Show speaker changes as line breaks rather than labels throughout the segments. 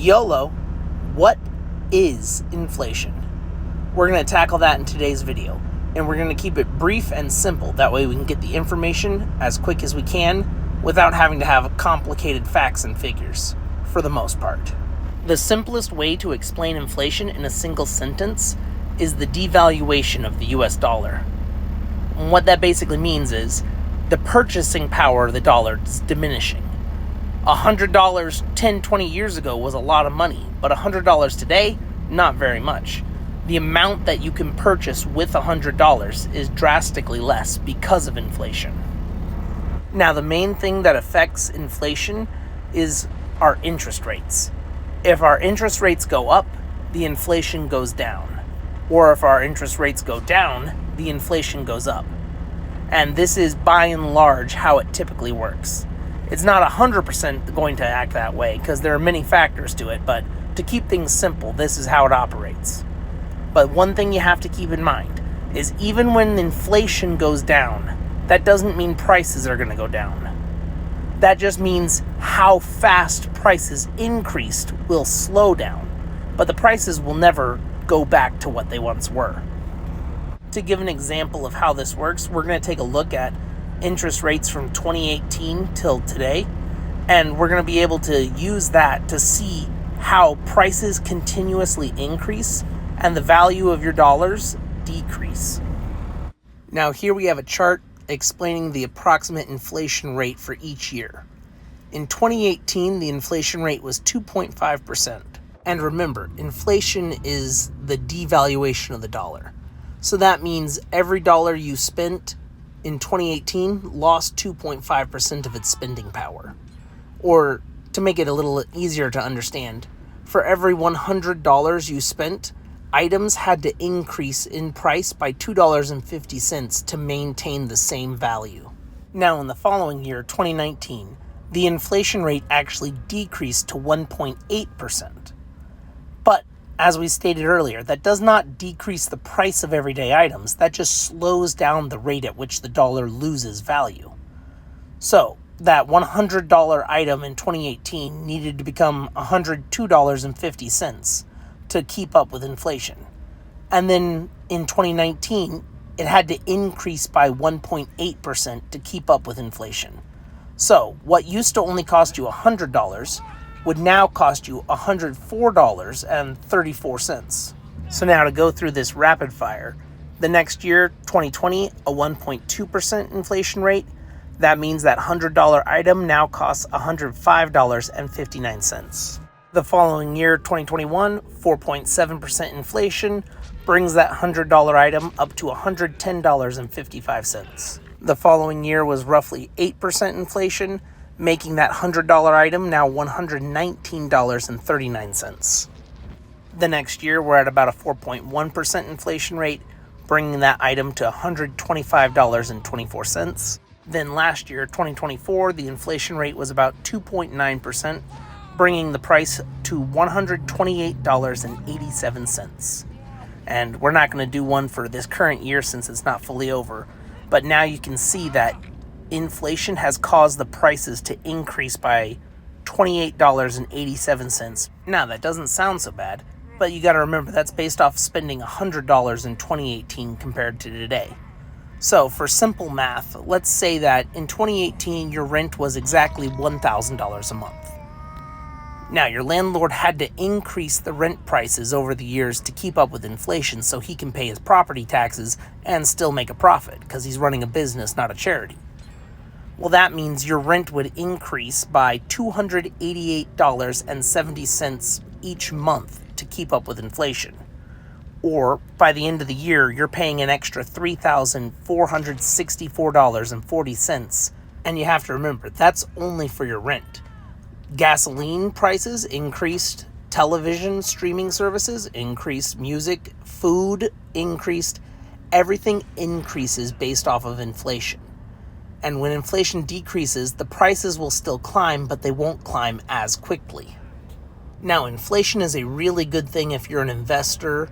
YOLO, what is inflation? We're going to tackle that in today's video, and we're going to keep it brief and simple. That way we can get the information as quick as we can without having to have complicated facts and figures, for the most part. The simplest way to explain inflation in a single sentence is the devaluation of the US dollar. And what that basically means is the purchasing power of the dollar is diminishing. $100 10, 20 years ago was a lot of money, but $100 today, not very much. The amount that you can purchase with $100 is drastically less because of inflation. Now, the main thing that affects inflation is our interest rates. If our interest rates go up, the inflation goes down. Or if our interest rates go down, the inflation goes up. And this is by and large how it typically works. It's not 100% going to act that way because there are many factors to it, but to keep things simple, this is how it operates. But one thing you have to keep in mind is even when inflation goes down, that doesn't mean prices are going to go down. That just means how fast prices increased will slow down, but the prices will never go back to what they once were. To give an example of how this works, we're going to take a look at interest rates from 2018 till today, and we're going to be able to use that to see how prices continuously increase and the value of your dollars decrease. Now here we have a chart explaining the approximate inflation rate for each year. In 2018, the inflation rate was 2.5%. And remember, inflation is the devaluation of the dollar. So that means every dollar you spent in 2018 lost 2.5% of its spending power. Or to make it a little easier to understand, for every $100 you spent, items had to increase in price by $2.50 to maintain the same value. Now in the following year, 2019, the inflation rate actually decreased to 1.8%. But as we stated earlier, that does not decrease the price of everyday items. That just slows down the rate at which the dollar loses value. So that $100 item in 2018 needed to become $102.50 to keep up with inflation. And then in 2019, it had to increase by 1.8% to keep up with inflation. So what used to only cost you $100 would now cost you $104.34. So now to go through this rapid fire, the next year, 2020, a 1.2% inflation rate. That means that $100 item now costs $105.59. The following year, 2021, 4.7% inflation brings that $100 item up to $110.55. The following year was roughly 8% inflation, making that $100 item now $119.39. The next year, we're at about a 4.1% inflation rate, bringing that item to $125.24. Then last year, 2024, the inflation rate was about 2.9%, bringing the price to $128.87. And we're not going to do one for this current year since it's not fully over, but now you can see that inflation has caused the prices to increase by $28.87. Now, that doesn't sound so bad, but you got to remember that's based off spending $100 in 2018 compared to today. So for simple math, let's say that in 2018 your rent was exactly $1,000 a month. Now, your landlord had to increase the rent prices over the years to keep up with inflation so he can pay his property taxes and still make a profit because he's running a business, not a charity. Well, that means your rent would increase by $288.70 each month to keep up with inflation. Or by the end of the year, you're paying an extra $3,464.40. And you have to remember, that's only for your rent. Gasoline prices increased, television streaming services increased, music, food increased. Everything increases based off of inflation. And when inflation decreases, the prices will still climb, but they won't climb as quickly. Now, inflation is a really good thing if you're an investor,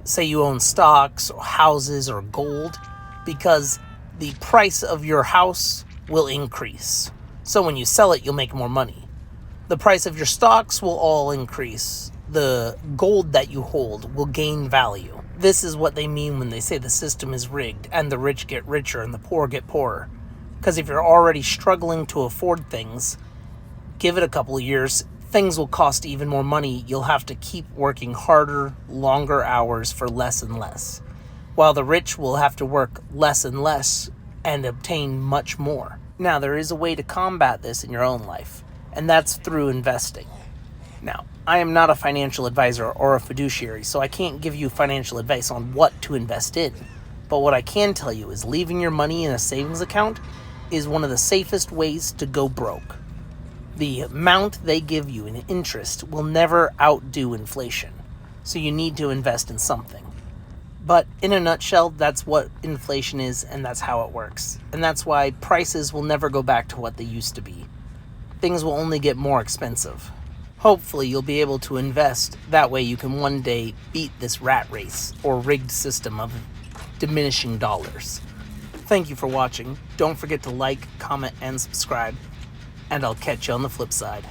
say you own stocks or houses or gold, because the price of your house will increase. So when you sell it, you'll make more money. The price of your stocks will all increase. The gold that you hold will gain value. This is what they mean when they say the system is rigged and the rich get richer and the poor get poorer. Because if you're already struggling to afford things, give it a couple of years, things will cost even more money. You'll have to keep working harder, longer hours for less and less, while the rich will have to work less and less and obtain much more. Now, there is a way to combat this in your own life, and that's through investing. Now, I am not a financial advisor or a fiduciary, so I can't give you financial advice on what to invest in. But what I can tell you is leaving your money in a savings account is one of the safest ways to go broke. The amount they give you in interest will never outdo inflation, so you need to invest in something. But in a nutshell, that's what inflation is, and that's how it works. And that's why prices will never go back to what they used to be. Things will only get more expensive. Hopefully you'll be able to invest. That way you can one day beat this rat race or rigged system of diminishing dollars. Thank you for watching. Don't forget to like, comment, and subscribe. And I'll catch you on the flip side.